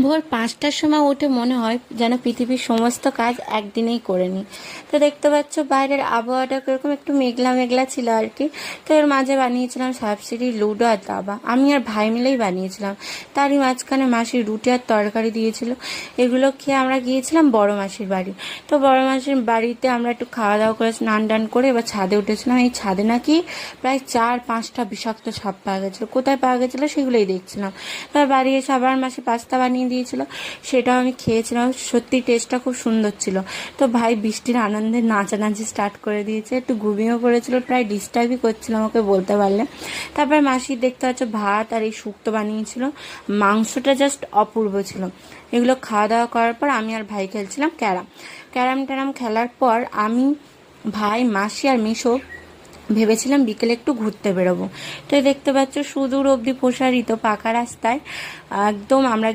ভোর 5টার সময় উঠে মনে হয় যেন পৃথিবীর সমস্ত কাজ একদিনেই করে নিই। তো দেখতে পাচ্ছ বাইরের আবহাওয়াটা কীরকম, একটু মেঘলা মেঘলা ছিল আর কি। তো এর মাঝে বানিয়েছিলাম সাবসিডি, লুডো আর দাবা। আমি আর ভাই মিলেই বানিয়েছিলাম। তারই মাঝখানে মাসি রুটি আর তরকারি দিয়েছিল। এগুলো খেয়ে আমরা গিয়েছিলাম বড় মাসির বাড়ি। তো বড় মাসির বাড়িতে আমরা একটু খাওয়া দাওয়া করে স্নান টান করে এবার ছাদে উঠেছিলাম। এই ছাদে নাকি প্রায় 4-5টা বিষাক্ত সাপ পাওয়া গেছিলো। কোথায় পাওয়া গেছিলো সেগুলোই দেখছিলাম। তার বাড়ি এসে আবার মাসি পাস্তা বানিয়ে দিয়েছিল, সেটাও আমি খেয়েছিলাম। সত্যি টেস্টটা খুব সুন্দর ছিল। তো ভাই বৃষ্টির আনন্দে নাচানাচি স্টার্ট করে দিয়েছে, একটু ঘুমিয়েও পড়েছিল, প্রায় ডিস্টার্বই করছিল আমাকে বলতে পারলে। তারপর মাসি দেখতে পাচ্ছ ভাত আর এই শুক্তো বানিয়েছিল, মাংসটা জাস্ট অপূর্ব ছিল। এগুলো খাওয়া দাওয়া করার পর আমি আর ভাই খেলছিলাম ক্যারাম ট্যারাম খেলার পর আমি, ভাই, মাসি আর মিশো ভেবেছিলাম বিকেলে একটু ঘুরতে বেরোবো। তো দেখতে পাচ্ছ সুদূর অবধি প্রসারিত পাকা রাস্তায় একদম আমরা